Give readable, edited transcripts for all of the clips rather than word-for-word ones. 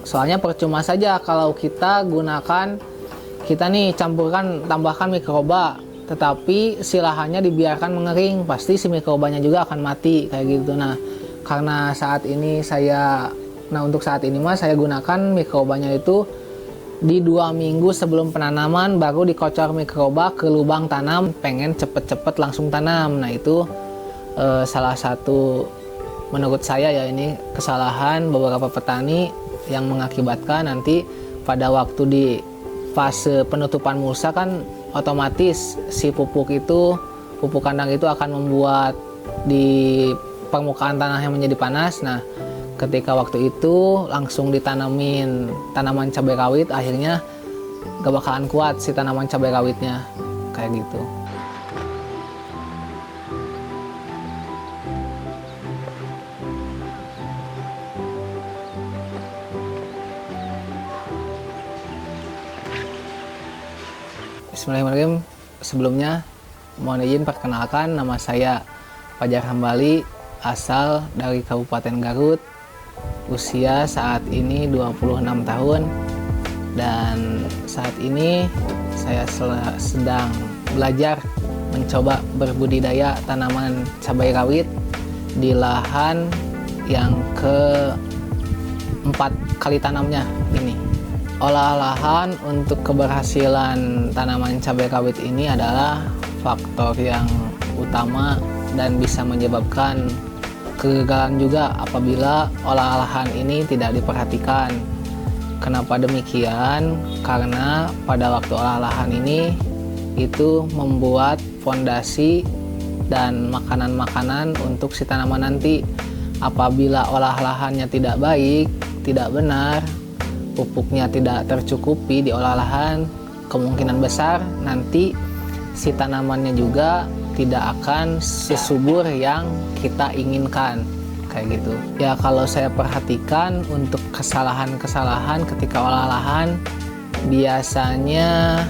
Soalnya percuma saja kalau kita gunakan, kita nih tambahkan mikroba, tetapi si lahannya dibiarkan mengering, pasti si mikrobanya juga akan mati kayak gitu. Nah, karena untuk saat ini saya gunakan mikrobanya itu di 2 minggu sebelum penanaman baru dikocor mikroba ke lubang tanam, pengen cepet-cepet langsung tanam. Nah itu salah satu menurut saya ya, ini kesalahan beberapa petani yang mengakibatkan nanti pada waktu di fase penutupan mulsa kan otomatis si pupuk kandang itu akan membuat di permukaan tanah yang menjadi panas. Nah, ketika waktu itu langsung ditanamin tanaman cabai rawit, akhirnya gak bakalan kuat si tanaman cabai rawitnya kayak gitu. Bismillahirrahmanirrahim. Sebelumnya mohon izin perkenalkan, nama saya Fajar Hambali, asal dari Kabupaten Garut. Usia saat ini 26 tahun dan saat ini saya sedang belajar mencoba berbudidaya tanaman cabai rawit di lahan yang ke-4 kali tanamnya ini. Olah lahan untuk keberhasilan tanaman cabai rawit ini adalah faktor yang utama dan bisa menyebabkan kegagalan juga apabila olah lahan ini tidak diperhatikan. Kenapa demikian? Karena pada waktu olah lahan ini itu membuat fondasi dan makanan-makanan untuk si tanaman nanti. Apabila olah lahannya tidak baik, tidak benar, pupuknya tidak tercukupi di olah lahan, kemungkinan besar nanti si tanamannya juga tidak akan sesubur yang kita inginkan kayak gitu. Ya kalau saya perhatikan untuk kesalahan-kesalahan ketika olah lahan, biasanya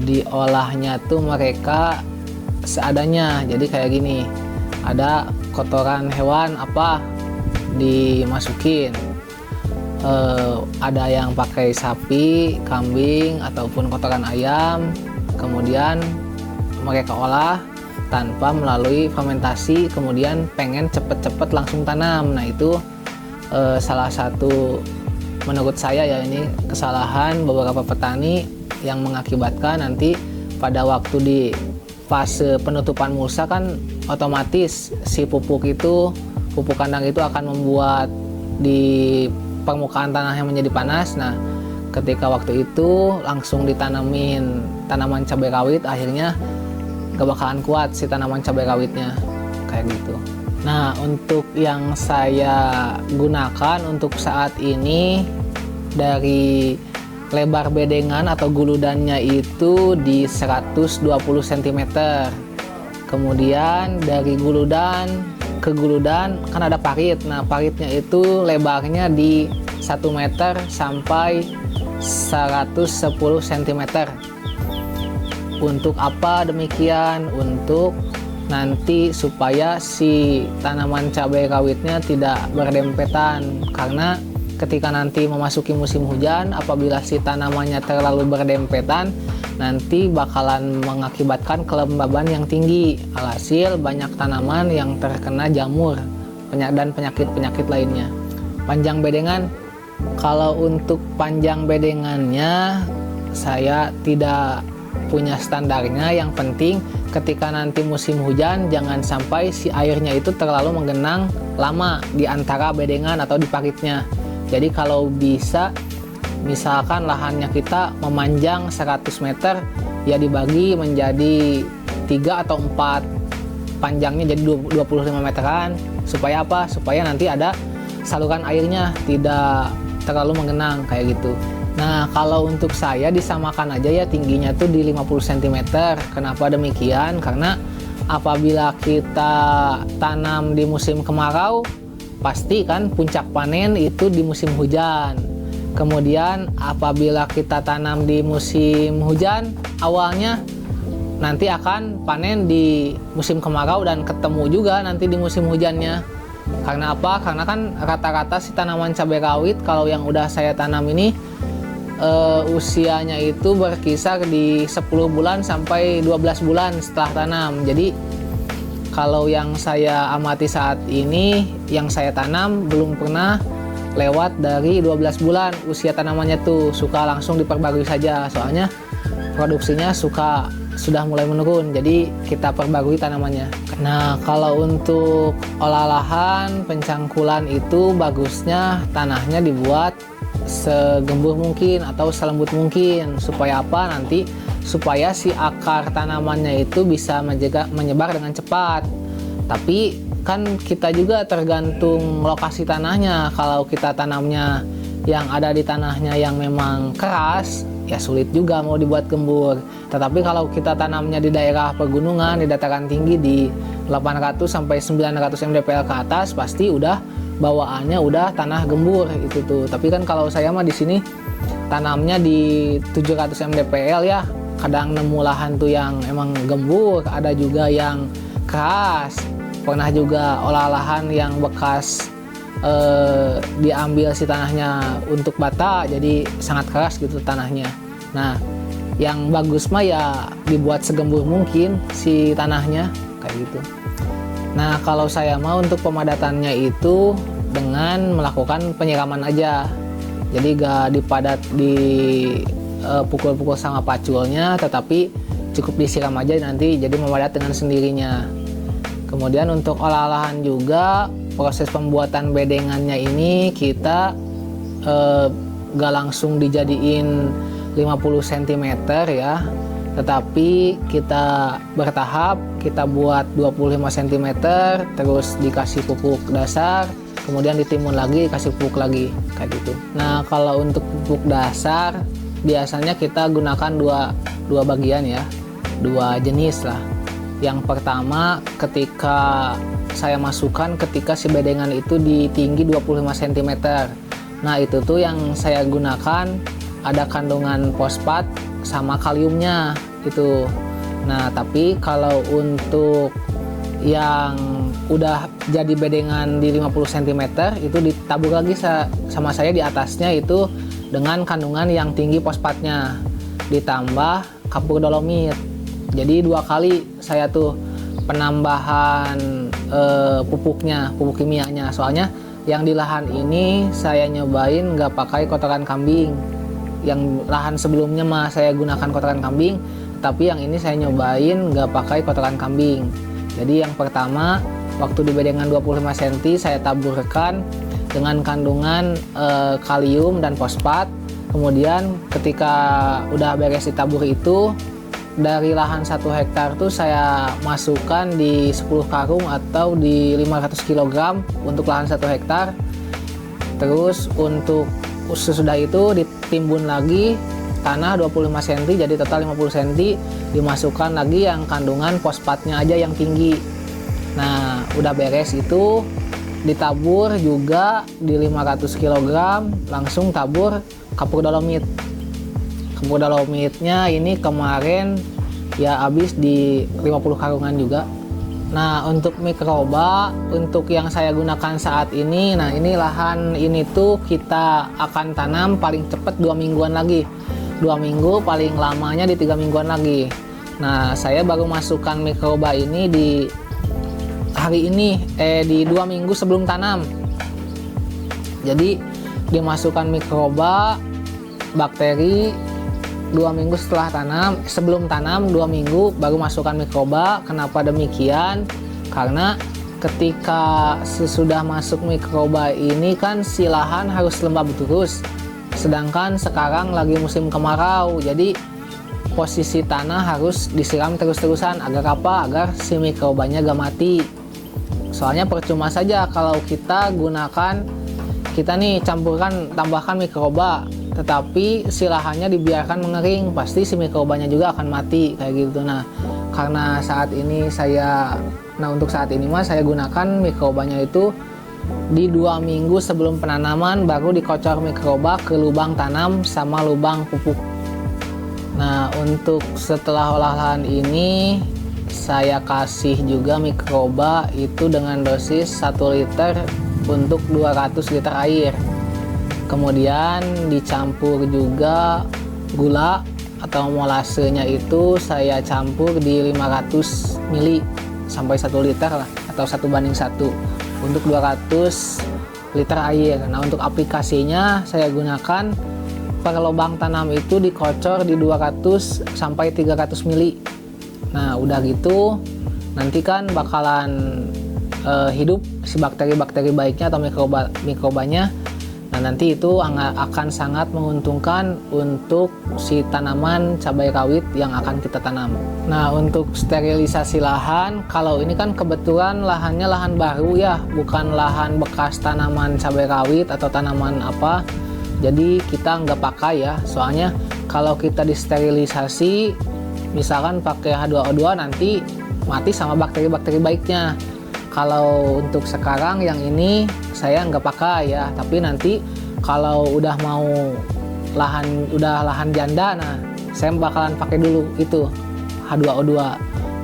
diolahnya tuh mereka seadanya. Jadi kayak gini, ada kotoran hewan apa dimasukin, ada yang pakai sapi, kambing, ataupun kotoran ayam, kemudian mereka olah tanpa melalui fermentasi, kemudian pengen cepet-cepet langsung tanam. Nah itu salah satu menurut saya ya, ini kesalahan beberapa petani yang mengakibatkan nanti pada waktu di fase penutupan mulsa kan otomatis si pupuk kandang itu akan membuat di permukaan tanah yang menjadi panas. Nah ketika waktu itu langsung ditanamin tanaman cabai rawit, akhirnya gak bakalan kuat si tanaman cabai rawitnya kayak gitu. Nah untuk yang saya gunakan untuk saat ini, dari lebar bedengan atau guludannya itu di 120 cm. Kemudian dari guludan ke guludan kan ada parit. Nah paritnya itu lebarnya di 1 meter sampai 110 cm. Untuk apa demikian? Untuk nanti supaya si tanaman cabai rawitnya tidak berdempetan, karena ketika nanti memasuki musim hujan, apabila si tanamannya terlalu berdempetan, nanti bakalan mengakibatkan kelembaban yang tinggi, alhasil banyak tanaman yang terkena jamur dan penyakit-penyakit lainnya. Panjang bedengan, kalau untuk panjang bedengannya saya tidak punya standarnya. Yang penting ketika nanti musim hujan jangan sampai si airnya itu terlalu menggenang lama di antara bedengan atau di paritnya. Jadi kalau bisa, misalkan lahannya kita memanjang 100 meter, ya dibagi menjadi 3 atau 4, panjangnya jadi 25 meteran. Supaya apa? Supaya nanti ada saluran airnya tidak terlalu menggenang kayak gitu. Nah kalau untuk saya disamakan aja ya, tingginya tuh di 50 cm. Kenapa demikian? Karena apabila kita tanam di musim kemarau, pasti kan puncak panen itu di musim hujan. Kemudian apabila kita tanam di musim hujan, awalnya nanti akan panen di musim kemarau dan ketemu juga nanti di musim hujannya. Karena apa? Karena kan rata-rata si tanaman cabai rawit kalau yang udah saya tanam ini usianya itu berkisar di 10 bulan sampai 12 bulan setelah tanam. Jadi kalau yang saya amati saat ini, yang saya tanam belum pernah lewat dari 12 bulan usia tanamannya tuh, suka langsung diperbarui saja. Soalnya produksinya sudah mulai menurun, jadi kita perbarui tanamannya. Nah, kalau untuk olah lahan pencangkulan itu bagusnya tanahnya dibuat segembur mungkin atau selembut mungkin. Supaya apa? Nanti supaya si akar tanamannya itu bisa menyebar dengan cepat. Tapi kan kita juga tergantung lokasi tanahnya. Kalau kita tanamnya yang ada di tanahnya yang memang keras, ya sulit juga mau dibuat gembur. Tetapi kalau kita tanamnya di daerah pegunungan, di dataran tinggi di 800 sampai 900 mdpl ke atas, pasti udah bawaannya udah tanah gembur itu tuh. Tapi kan kalau saya mah di sini tanamnya di 700 mdpl ya. Kadang nemu lahan tuh yang emang gembur, ada juga yang keras. Pernah juga olah lahan yang bekas diambil si tanahnya untuk bata, jadi sangat keras gitu tanahnya. Nah, yang bagus mah ya dibuat segembur mungkin si tanahnya kayak gitu. Nah, kalau saya mau untuk pemadatannya itu dengan melakukan penyiraman aja. Jadi gak dipadat di pukul-pukul sama paculnya, tetapi cukup disiram aja nanti jadi memadat dengan sendirinya. Kemudian untuk olah lahan juga, proses pembuatan bedengannya ini kita gak langsung dijadiin 50 cm ya, tetapi kita bertahap, kita buat 25 cm, terus dikasih pupuk dasar, kemudian ditimbun lagi, dikasih pupuk lagi, kayak gitu. Nah, kalau untuk pupuk dasar biasanya kita gunakan dua bagian ya, dua jenis lah. Yang pertama ketika saya masukkan ketika si bedengan itu di tinggi 25 cm. Nah, itu tuh yang saya gunakan ada kandungan fosfat sama kaliumnya itu. Nah, tapi kalau untuk yang udah jadi bedengan di 50 cm itu ditabur lagi sama saya di atasnya itu dengan kandungan yang tinggi fosfatnya ditambah kapur dolomit. Jadi 2 kali saya tuh penambahan pupuknya, pupuk kimianya. Soalnya yang di lahan ini saya nyobain nggak pakai kotoran kambing. Yang lahan sebelumnya mah saya gunakan kotoran kambing, tapi yang ini saya nyobain nggak pakai kotoran kambing. Jadi yang pertama waktu di bedengan 25 cm saya taburkan dengan kandungan kalium dan fosfat. Kemudian ketika udah beres ditabur itu, dari lahan 1 hektar tuh saya masukkan di 10 karung atau di 500 kg untuk lahan 1 hektar. Terus untuk sesudah itu ditimbun lagi tanah 25 cm, jadi total 50 cm, dimasukkan lagi yang kandungan fosfatnya aja yang tinggi. Nah, udah beres itu ditabur juga di 500 kg, langsung tabur kapur dolomit. Kapur dolomitnya ini kemarin ya habis di 50 karungan juga. Nah, untuk mikroba, untuk yang saya gunakan saat ini, nah ini lahan ini tuh kita akan tanam paling cepat 2 mingguan lagi. 2 minggu, paling lamanya di 3 mingguan lagi. Nah, saya baru masukkan mikroba ini di hari ini, di 2 minggu sebelum tanam. Jadi dimasukkan mikroba bakteri 2 minggu setelah tanam, sebelum tanam 2 minggu baru masukkan mikroba. Kenapa demikian? Karena ketika sesudah masuk mikroba ini kan si lahan harus lembab terus. Sedangkan sekarang lagi musim kemarau, jadi posisi tanah harus disiram terus-terusan. Agar apa? Agar si mikrobanya gak mati. Soalnya percuma saja kalau kita nih tambahkan mikroba, tetapi si lahannya dibiarkan mengering, pasti si mikrobanya juga akan mati kayak gitu. Nah, karena untuk saat ini saya gunakan mikrobanya itu di 2 minggu sebelum penanaman, baru dikocor mikroba ke lubang tanam sama lubang pupuk. Nah, untuk setelah olahan ini saya kasih juga mikroba itu dengan dosis 1 liter untuk 200 liter air. Kemudian dicampur juga gula atau molasenya itu saya campur di 500 ml sampai 1 liter lah, atau 1:1 untuk 200 liter air. Nah, untuk aplikasinya saya gunakan per lubang tanam itu dikocor di 200 sampai 300 ml. Nah, udah gitu nanti kan bakalan hidup si bakteri-bakteri baiknya atau mikrobanya. Nah, nanti itu akan sangat menguntungkan untuk si tanaman cabai rawit yang akan kita tanam. Nah, untuk sterilisasi lahan, kalau ini kan kebetulan lahannya lahan baru ya, bukan lahan bekas tanaman cabai rawit atau tanaman apa. Jadi kita nggak pakai ya, soalnya kalau kita disterilisasi, misalkan pakai H2O2 nanti mati sama bakteri-bakteri baiknya. Kalau untuk sekarang yang ini saya nggak pakai ya, tapi nanti kalau udah mau lahan janda, nah saya bakalan pakai dulu itu H2O2.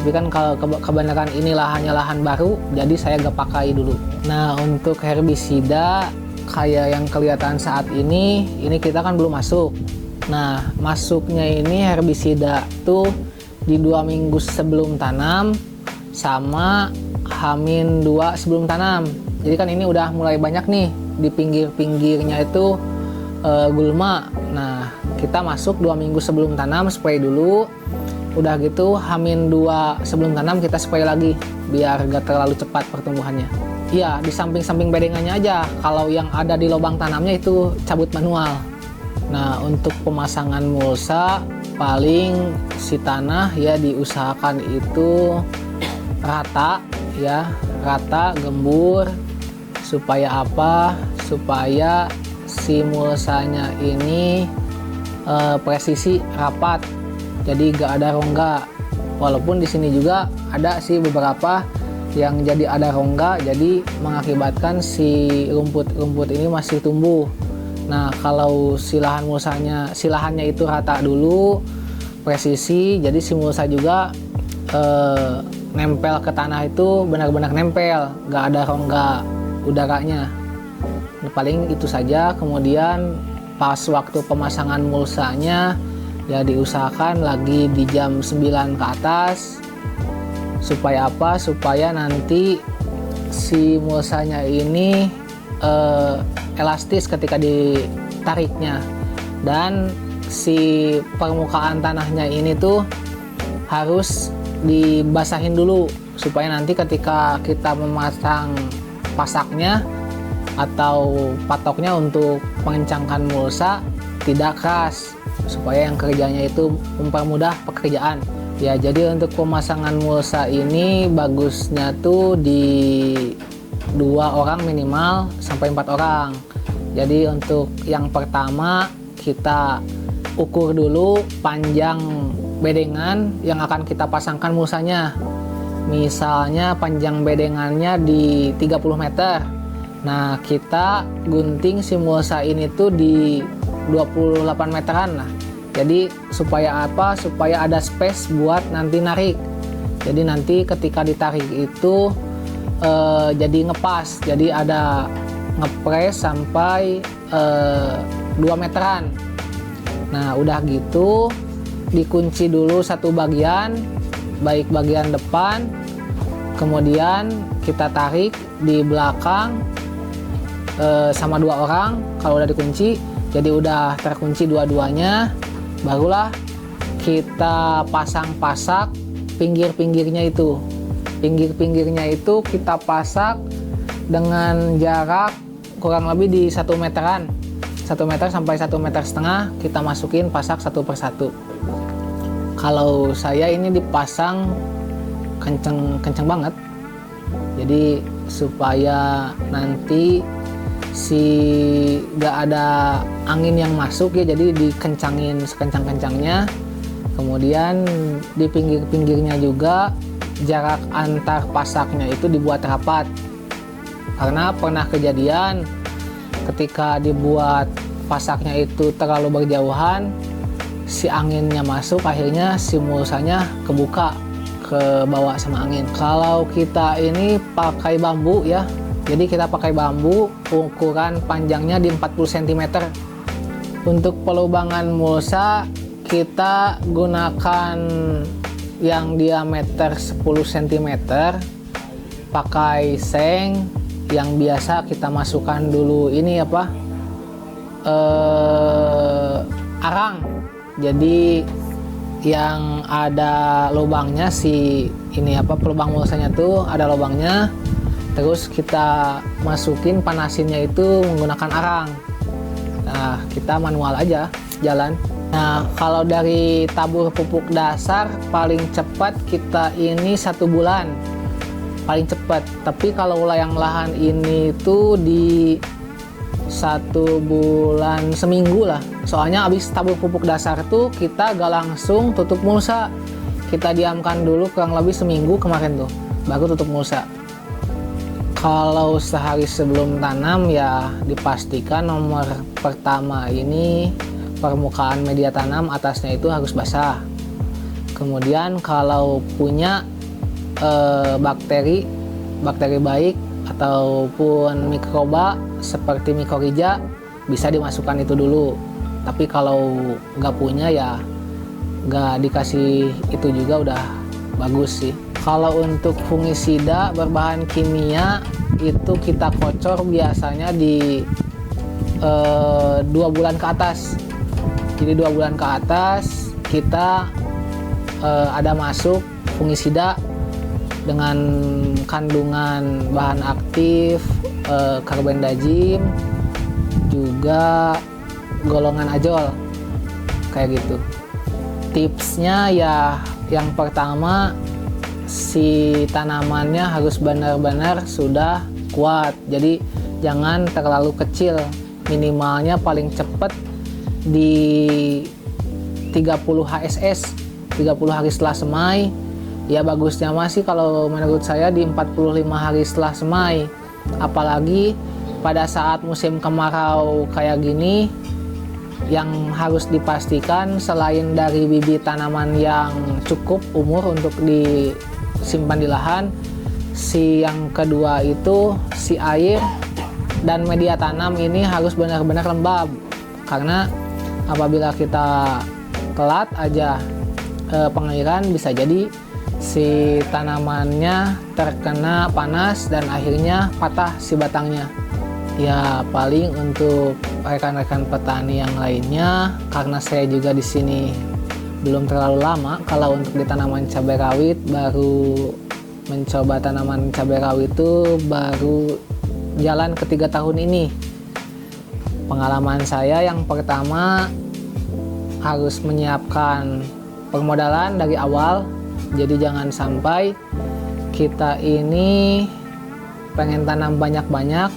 Tapi kan kalau kebenaran ini lahannya lahan baru, jadi saya nggak pakai dulu. Nah, untuk herbisida kayak yang kelihatan saat ini kita kan belum masuk. Nah, masuknya ini herbisida tuh di 2 minggu sebelum tanam sama H-2 sebelum tanam. Jadi kan ini udah mulai banyak nih di pinggir-pinggirnya itu gulma. Nah, kita masuk 2 minggu sebelum tanam, spray dulu. Udah gitu H-2 sebelum tanam kita spray lagi biar gak terlalu cepat pertumbuhannya. Iya, di samping-samping bedengannya aja. Kalau yang ada di lubang tanamnya itu cabut manual. Nah, untuk pemasangan mulsa paling si tanah ya diusahakan itu rata ya, rata gembur. Supaya apa? Supaya si mulsanya ini presisi rapat, jadi gak ada rongga. Walaupun di sini juga ada sih beberapa yang jadi ada rongga, jadi mengakibatkan si rumput-rumput ini masih tumbuh. Nah, kalau si lahannya itu rata dulu, presisi, jadi si mulsa juga nempel ke tanah itu benar-benar nempel, gak ada rongga udaranya. Nah, paling itu saja. Kemudian pas waktu pemasangan mulsanya ya diusahakan lagi di jam 9 ke atas. Supaya apa? Supaya nanti si mulsanya ini elastis ketika ditariknya, dan si permukaan tanahnya ini tuh harus dibasahin dulu supaya nanti ketika kita memasang pasaknya atau patoknya untuk mengencangkan mulsa tidak keras, supaya yang kerjanya itu mempermudah pekerjaan. Ya, jadi untuk pemasangan mulsa ini bagusnya tuh di 2 orang minimal sampai 4 orang. Jadi untuk yang pertama kita ukur dulu panjang bedengan yang akan kita pasangkan mulsanya. Misalnya panjang bedengannya di 30 meter. Nah, kita gunting si mulsa ini tuh di 28 meteran lah. Jadi supaya apa? Supaya ada space buat nanti narik. Jadi nanti ketika ditarik itu jadi ngepas. Jadi ada ngepres sampai 2 meteran. Nah, udah gitu dikunci dulu satu bagian, baik bagian depan, kemudian kita tarik di belakang sama 2 orang. Kalau udah dikunci, jadi udah terkunci dua-duanya, barulah kita pasang pasak pinggir-pinggirnya itu. Pinggir-pinggirnya itu kita pasak dengan jarak kurang lebih di 1 meteran. 1 meter sampai 1,5 meter kita masukin pasak satu persatu. Kalau saya ini dipasang kenceng banget, jadi supaya nanti gak ada angin yang masuk ya, jadi dikencangin sekencang-kencangnya. Kemudian di pinggir-pinggirnya juga jarak antar pasaknya itu dibuat rapat, karena pernah kejadian ketika dibuat pasaknya itu terlalu berjauhan, si anginnya masuk, akhirnya si mulsanya kebuka ke bawah sama angin. Kalau kita ini pakai bambu ya, jadi kita pakai bambu, ukuran panjangnya di 40 cm. Untuk pelubangan mulsa kita gunakan yang diameter 10 cm, pakai seng yang biasa kita masukkan dulu ini apa, arang. Jadi yang ada lubangnya si ini apa, pelubang mulsanya tuh ada lubangnya, terus kita masukin, panasinnya itu menggunakan arang. Nah, kita manual aja jalan. Nah, kalau dari tabur pupuk dasar paling cepat kita ini 1 bulan paling cepat. Tapi kalau yang lahan ini tuh di 1 bulan seminggu lah. Soalnya habis tabur pupuk dasar tuh kita gak langsung tutup mulsa. Kita diamkan dulu kurang lebih seminggu kemarin tuh, baru tutup mulsa. Kalau sehari sebelum tanam ya dipastikan nomor pertama ini permukaan media tanam atasnya itu harus basah. Kemudian kalau punya bakteri baik ataupun mikroba seperti mikorrhiza bisa dimasukkan itu dulu. Tapi kalau nggak punya ya nggak dikasih itu juga udah bagus sih. Kalau untuk fungisida berbahan kimia itu kita kocor biasanya di 2 bulan ke atas. Jadi 2 bulan ke atas kita ada masuk fungisida dengan kandungan bahan aktif, karbendazim, juga golongan azol kayak gitu. Tipsnya ya yang pertama, si tanamannya harus benar-benar sudah kuat, jadi jangan terlalu kecil, minimalnya paling cepat di 30 HSS, 30 hari setelah semai. Ya bagusnya masih kalau menurut saya di 45 hari setelah semai. Apalagi pada saat musim kemarau kayak gini, yang harus dipastikan selain dari bibit tanaman yang cukup umur untuk disimpan di lahan, si yang kedua itu si air dan media tanam ini harus benar-benar lembab. Karena apabila kita telat aja pengairan, bisa jadi si tanamannya terkena panas dan akhirnya patah si batangnya. Ya paling untuk rekan-rekan petani yang lainnya, karena saya juga di sini belum terlalu lama. Kalau untuk di tanaman cabai rawit, baru mencoba tanaman cabai rawit itu baru jalan ke 3 tahun ini. Pengalaman saya yang pertama harus menyiapkan permodalan dari awal. Jadi jangan sampai kita ini pengen tanam banyak-banyak,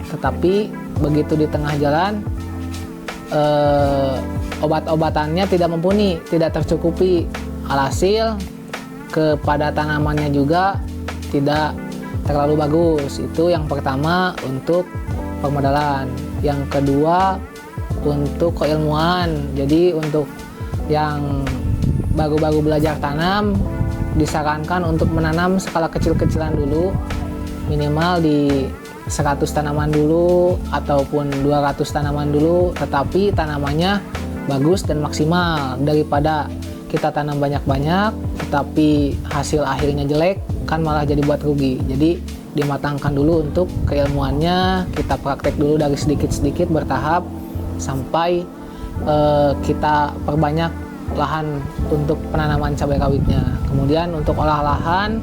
tetapi begitu di tengah jalan obat-obatannya tidak mumpuni, tidak tercukupi. Alhasil kepada tanamannya juga tidak terlalu bagus. Itu yang pertama untuk permodalan. Yang kedua untuk keilmuan. Jadi untuk yang baru-baru belajar tanam, disarankan untuk menanam skala kecil-kecilan dulu, minimal di 100 tanaman dulu ataupun 200 tanaman dulu, tetapi tanamannya bagus dan maksimal, daripada kita tanam banyak-banyak tetapi hasil akhirnya jelek, kan malah jadi buat rugi. Jadi dimatangkan dulu untuk keilmuannya, kita praktek dulu dari sedikit-sedikit bertahap sampai kita perbanyak lahan untuk penanaman cabai rawitnya. Kemudian untuk olah lahan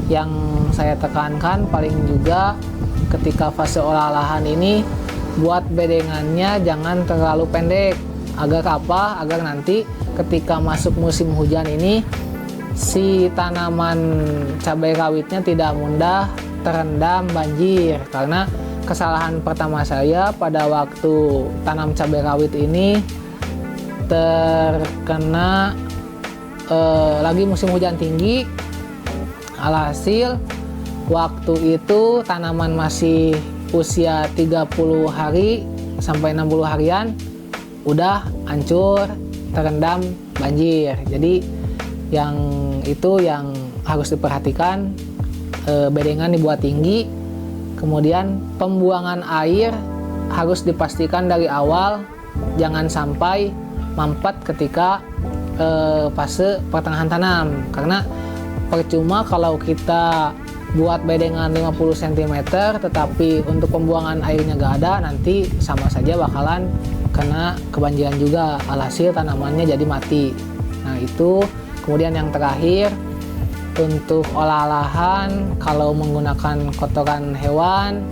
yang saya tekankan paling juga ketika fase olah lahan ini, buat bedengannya jangan terlalu pendek. Agar apa? Agar nanti ketika masuk musim hujan ini si tanaman cabai rawitnya tidak mudah terendam banjir. Karena kesalahan pertama saya pada waktu tanam cabai rawit ini terkena lagi musim hujan tinggi. Alhasil waktu itu tanaman masih usia 30 hari sampai 60 harian udah hancur, terendam banjir. Jadi yang itu yang harus diperhatikan, bedengan dibuat tinggi, kemudian pembuangan air harus dipastikan dari awal, jangan sampai mampet ketika fase pertengahan tanam, karena percuma kalau kita buat bedengan 50 cm tetapi untuk pembuangan airnya gak ada, nanti sama saja bakalan kena kebanjiran juga, alhasil tanamannya jadi mati. Nah itu. Kemudian yang terakhir, untuk olah lahan kalau menggunakan kotoran hewan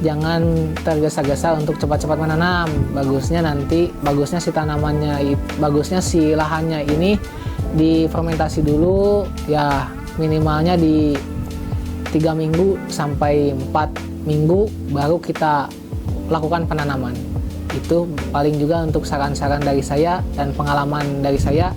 jangan tergesa-gesa untuk cepat-cepat menanam. Bagusnya si lahannya ini difermentasi dulu ya, minimalnya di 3 minggu sampai 4 minggu baru kita lakukan penanaman. Itu paling juga untuk saran-saran dari saya dan pengalaman dari saya.